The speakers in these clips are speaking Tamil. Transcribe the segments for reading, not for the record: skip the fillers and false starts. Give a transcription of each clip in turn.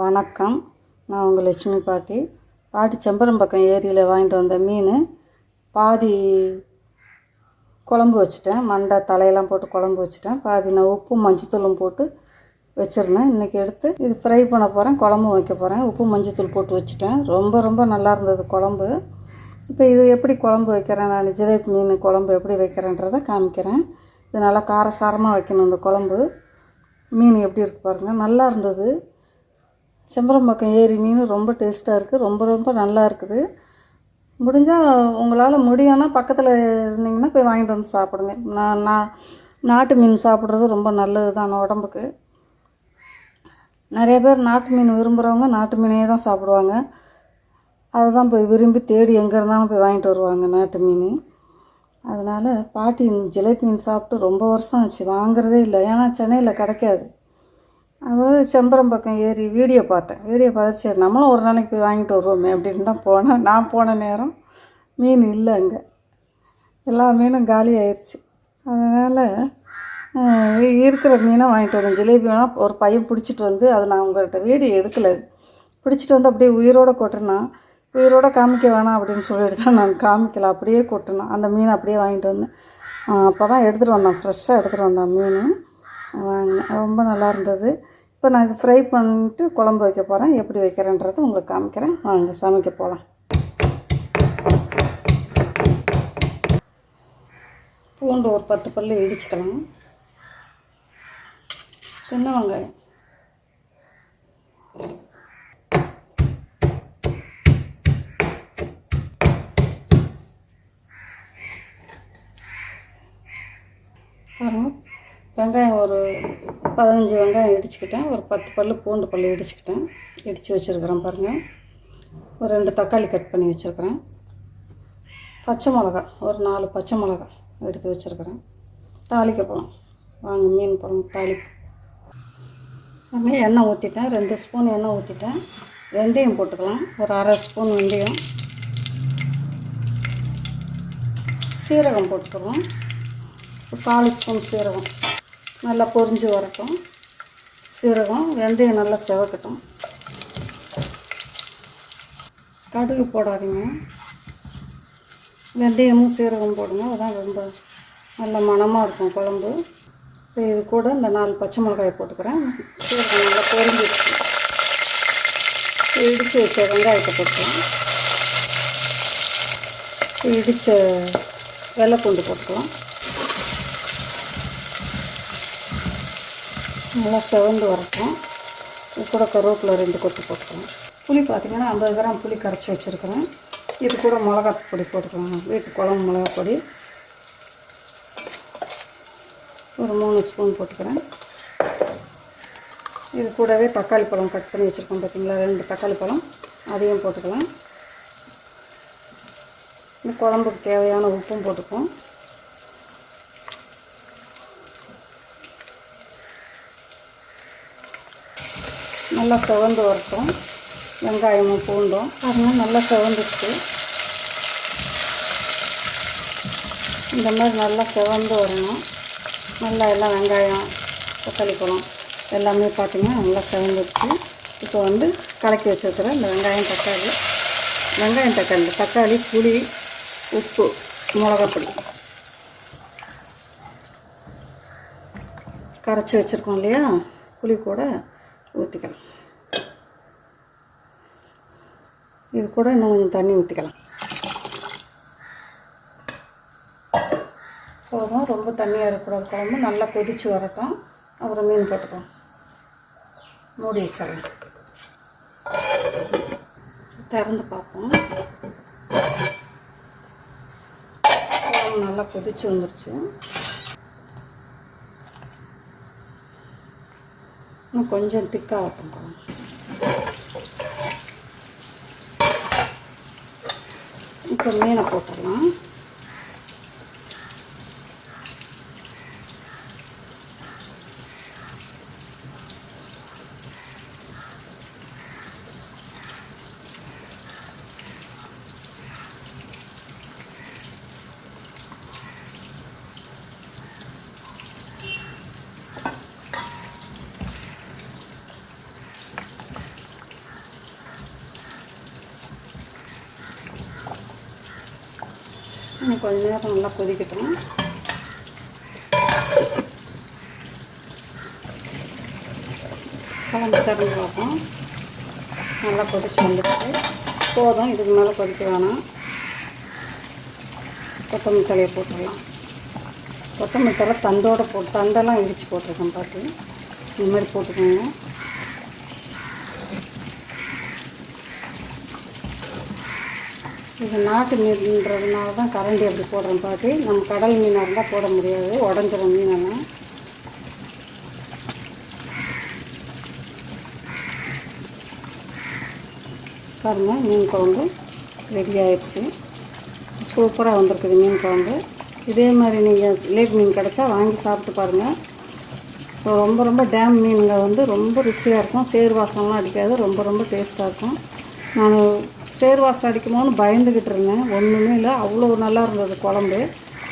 வணக்கம். நான் உங்கள் லட்சுமி பாட்டி. செம்பரம்பக்கம் ஏரியில் வாங்கிட்டு வந்த மீன் பாதி குழம்பு வச்சுட்டேன். மண்டை தலையெல்லாம் போட்டு குழம்பு வச்சுட்டேன். பாதி நான் உப்பும் மஞ்சத்தூளும் போட்டு வச்சுருந்தேன். இன்றைக்கி எடுத்து இது ஃப்ரை பண்ண போகிறேன், குழம்பு வைக்க போகிறேன். உப்பு மஞ்சத்தூள் போட்டு வச்சுட்டேன். ரொம்ப நல்லா இருந்தது குழம்பு. இப்போ இது எப்படி குழம்பு வைக்கிறேன், நான் ஜிலேபி மீன் குழம்பு எப்படி வைக்கிறேன்றதை காமிக்கிறேன். இது நல்லா காரசாரமாக வைக்கணும். இந்த குழம்பு மீன் எப்படி இருக்குது பாருங்கள், நல்லா இருந்தது. செம்பரம்பக்கம் ஏரி மீன் ரொம்ப டேஸ்ட்டாக இருக்குது. ரொம்ப நல்லா இருக்குது. முடிஞ்சால் உங்களால் முடியும்னா பக்கத்தில் இருந்தீங்கன்னா போய் வாங்கிட்டு வந்து சாப்பிடுங்க. நான் நாட்டு மீன் சாப்பிட்றது ரொம்ப நல்லது தான் உடம்புக்கு. நிறைய பேர் நாட்டு மீன் விரும்புகிறவங்க நாட்டு மீனே தான் சாப்பிடுவாங்க. அதுதான் போய் விரும்பி தேடி எங்கே இருந்தாலும் போய் வாங்கிட்டு வருவாங்க நாட்டு மீன். அதனால் பாட்டி ஜிலேபி மீன் சாப்பிட்டு ரொம்ப வருஷம் ஆச்சு, வாங்குறதே இல்லை. ஏன்னா சென்னையில் கிடைக்காது. அதாவது செம்பரம்பக்கம் ஏரி வீடியோ பார்த்து சரி நம்மளும் ஒரு நாளைக்கு போய் வாங்கிட்டு வருவோமே அப்படின்னு தான் போனேன். நான் போன நேரம் மீன் இல்லை, அங்கே எல்லா மீனும் காலி ஆயிடுச்சு. அதனால் இருக்கிற மீனை வாங்கிட்டு வரேன். ஜிலேபி வேணால் ஒரு பையன் பிடிச்சிட்டு வந்து, அதை நான் உங்கள்கிட்ட வீடியோ எடுக்கலை, பிடிச்சிட்டு வந்து அப்படியே உயிரோடு கொட்டினா, உயிரோடு காமிக்க வேணாம் அப்படின்னு சொல்லிட்டு தான் நான் காமிக்கலை, அப்படியே கொட்டினேன். அந்த மீனை அப்படியே வாங்கிட்டு வந்தேன். அப்போ தான் எடுத்துகிட்டு வந்தேன், ஃப்ரெஷ்ஷாக எடுத்துகிட்டு வந்தேன் மீன் வாங்கினேன். ரொம்ப நல்லா இருந்தது. இப்போ நான் இது ஃப்ரை பண்ணிட்டு குழம்பு வைக்க போகிறேன். எப்படி வைக்கிறேன்றதை உங்களுக்கு காமிக்கிறேன். வாங்க சமைக்க போகலாம். பூண்டு ஒரு 10 பல்லு இடிச்சுக்கலாம். சின்ன வெங்காயம், வெங்காயம் ஒரு 15 வெங்காயம் இடிச்சுக்கிட்டேன். ஒரு 10 பல்லு பூண்டு பல்லு இடித்து வச்சுருக்கிறேன் பாருங்கள். ஒரு 2 தக்காளி கட் பண்ணி வச்சுருக்கிறேன். பச்சை மிளகா ஒரு 4 பச்சை மிளகா எடுத்து வச்சுருக்கிறேன். தாளிக்க போகலாம் வாங்க. மீன் குழம்பு தாளிப்பு. எண்ணெய் ஊற்றிட்டேன், 2 ஸ்பூன் எண்ணெய் ஊற்றிட்டேன். வெந்தயம் போட்டுக்கலாம், ஒரு 1/2 ஸ்பூன் வெந்தயம். சீரகம் போட்டுக்கலாம், ஒரு 4 ஸ்பூன் சீரகம். நல்லா பொரிஞ்சு வரட்டும். சீரகம் வெந்தயம் நல்லா செவக்கட்டும். கடுகு போடாதீங்க, வெந்தயமும் சீரகம் போடுங்க, அதுதான் ரொம்ப நல்ல மணமாக இருக்கும் குழம்பு. இப்போ இது கூட இந்த 4 பச்சை மிளகாயை போட்டுக்கிறேன். சீரகம் நல்லா பொரிஞ்சிடுச்சு. இடித்து வச்ச வெங்காயத்தை போட்டுக்கலாம். இடித்த வெள்ளைப்பூண்டு போட்டுக்கலாம். நல்லா செவந்து வரட்டும். இது கூட கருவேப்பிலை 2 கொத்து போட்டுக்கலாம். புளி பார்த்திங்கன்னா 50 கிராம் புளி கரைச்சி வச்சுருக்கிறேன். இது கூட மிளகா பொடி போட்டுக்கலாம், வீட்டு குழம்பு மிளகா பொடி ஒரு 3 ஸ்பூன் போட்டுக்கிறேன். இது கூடவே தக்காளி பழம் கட் பண்ணி வச்சுருக்கோம் பார்த்திங்களா, 2 தக்காளி பழம், அதையும் போட்டுக்கலாம். இந்த குழம்புக்கு தேவையான உப்பும் போட்டுப்போம். நல்லா செவந்து வரட்டும். வெங்காயமும் பூண்டும் அதனால் நல்லா செவந்துடுச்சு. இந்த மாதிரி நல்லா செவந்து வரணும். நல்லா எல்லாம் வெங்காயம் தக்காளி பழம் எல்லாமே பார்த்திங்கன்னா நல்லா செவந்துடுச்சு. இப்போ கலக்கி வச்சுருக்கிறேன் இந்த வெங்காயம் தக்காளி புளி உப்பு மிளகாப்பொடி கரைச்சி வச்சுருக்கோம் இல்லையா, புளி கூட ஊற்றிக்கலாம். இது கூட இன்னும் கொஞ்சம் தண்ணி ஊற்றிக்கலாம். போதும், ரொம்ப தண்ணியாக இருக்கக்கூடாது. குழம்பு நல்லா கொதித்து வரட்டும். அப்புறம் மீன் போட்டுக்கலாம். மூடி வச்சிடலாம். திறந்து பார்ப்போம். குழம்பு நல்லா கொதித்து வந்துருச்சு. இன்னும் கொஞ்சம் திக்காகட்டும் குழம்பு. இப்போ மீனை போட்டுடலாம். இன்னும் கொஞ்ச நேரம் நல்லா கொதிக்கட்டும். குழம்பு திறந்து பார்ப்போம். நல்லா கொதிச்சு வந்துட்டு போதும், இதுக்கு மேலே கொதிக்க வேணாம். கொத்தமல்லி தலையை போட்டுடலாம். கொத்தமல்லி தலை தண்டெல்லாம் இடித்து போட்டிருக்கேன் பாட்டு. இந்த மாதிரி போட்டுக்கோங்க. இது நாட்டு மீன்ன்றதுனால தான் கரண்டி அப்படி போடுறேன் பாட்டு. நம்ம கடல் மீனாக இருந்தால் போட முடியாது, உடஞ்சிரும் மீனெல்லாம். பாருங்கள், மீன் குழம்பு ரெடி ஆயிடுச்சு. சூப்பராக வந்திருக்குது மீன் குழம்பு. இதே மாதிரி நீங்கள் லேக் மீன் கிடச்சா வாங்கி சாப்பிட்டு பாருங்கள். ரொம்ப ரொம்ப டேம் மீனுங்க வந்து ரொம்ப ருசியாக இருக்கும். சேர் வாசம்லாம் அடிக்காது, ரொம்ப ரொம்ப டேஸ்ட்டாக இருக்கும். நான் சேர் வாசம் அடிக்குமோன்னு பயந்துக்கிட்டு இருந்தேன். ஒன்றுமே இல்லை, அவ்வளோ நல்லா இருந்தது குழம்பு.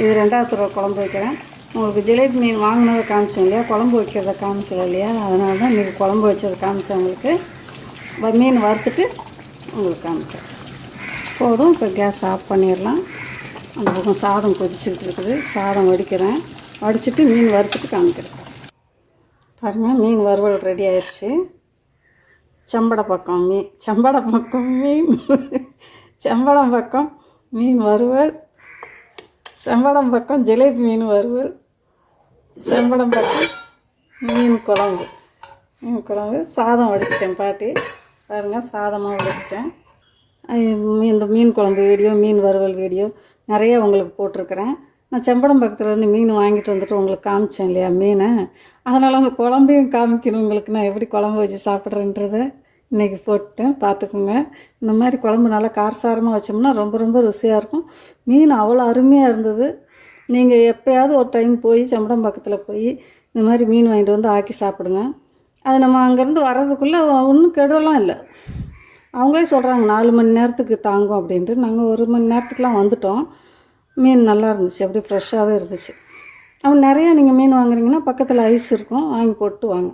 இது 2வது தடவை குழம்பு வைக்கிறேன். உங்களுக்கு ஜிலேபி மீன் வாங்கினதை காமிச்சேன் இல்லையா, குழம்பு வைக்கிறத காமிக்கல இல்லையா, அதனால தான் இன்றைக்கி குழம்பு வச்சதை காமிச்சேன் உங்களுக்கு. மீன் வறுத்துட்டு உங்களுக்கு காமிச்சேன். போதும். இப்போ கேஸ் ஆஃப் பண்ணிடலாம். அந்த பக்கம் சாதம் கொதிச்சுக்கிட்டு இருக்குது. சாதம் வடிக்கிறேன். வடிச்சிட்டு மீன் வறுத்துட்டு காமிக்கிறேன். பாருங்கள், மீன் வறுவல் ரெடி ஆயிடுச்சு. செம்படம் பக்கம் மீன் வறுவல், செம்படம் பக்கம் ஜிலேபி மீன் வறுவல், செம்படம் பக்கம் மீன் குழம்பு. சாதம் வடிச்சிட்டேன் பாட்டி. பாருங்கள், சாதமாக வடிச்சிட்டேன். இந்த மீன் குழம்பு வீடியோ, மீன் வறுவல் வீடியோ நிறைய உங்களுக்கு போட்டிருக்கிறேன். நான் செம்படம் பக்கத்துலேருந்து மீன் வாங்கிட்டு வந்துட்டு உங்களுக்கு காமிச்சேன் இல்லையா மீனை, அதனால் அந்த குழம்பையும் காமிக்கணும் உங்களுக்கு. நான் எப்படி குழம்பு வச்சு சாப்பிட்றேன்றதை இன்றைக்கி போட்டேன், பார்த்துக்குங்க. இந்த மாதிரி குழம்பு நல்லா காரசாரமாக வச்சோம்னா ரொம்ப ரொம்ப ருசியாக இருக்கும். மீன் அவ்வளோ அருமையாக இருந்தது. நீங்கள் எப்போயாவது ஒரு டைம் போய் செம்படம் பக்கத்தில் போய் இந்த மாதிரி மீன் வாங்கிட்டு வந்து ஆக்கி சாப்பிடுங்க. அது நம்ம அங்கேருந்து வர்றதுக்குள்ளே ஒன்றும் கெடலாம் இல்லை. அவங்களே சொல்கிறாங்க 4 மணி நேரத்துக்கு தாங்கும் அப்படின்ட்டு. நாங்கள் 1 மணி நேரத்துக்குலாம் வந்துட்டோம். மீன் நல்லா இருந்துச்சு, அப்படியே ஃப்ரெஷ்ஷாகவே இருந்துச்சு. அவன் நிறையா நீங்கள் மீன் வாங்குறீங்கன்னா பக்கத்தில் ஐஸ் இருக்கும், வாங்கி போட்டு வாங்க.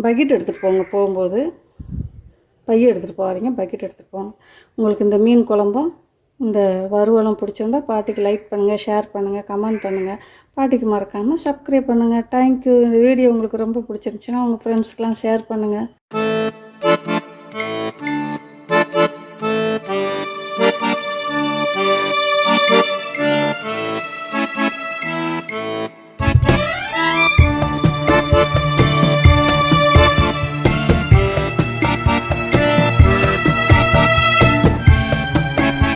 பக்கெட் எடுத்துகிட்டு போங்க, போகும்போது பைய எடுத்துகிட்டு போகாதீங்க, பக்கெட் எடுத்துகிட்டு போங்க. உங்களுக்கு இந்த மீன் குழம்பும் இந்த வறுவலும் பிடிச்சிருந்தா பாட்டிக்கு லைக் பண்ணுங்கள், ஷேர் பண்ணுங்கள், கமெண்ட் பண்ணுங்கள். பாட்டிக்கு மறக்காமல் சப்ஸ்கிரைப் பண்ணுங்கள். தேங்க்யூ. இந்த வீடியோ உங்களுக்கு ரொம்ப பிடிச்சிருந்துச்சின்னா உங்கள் ஃப்ரெண்ட்ஸ்க்கெலாம் ஷேர் பண்ணுங்கள்.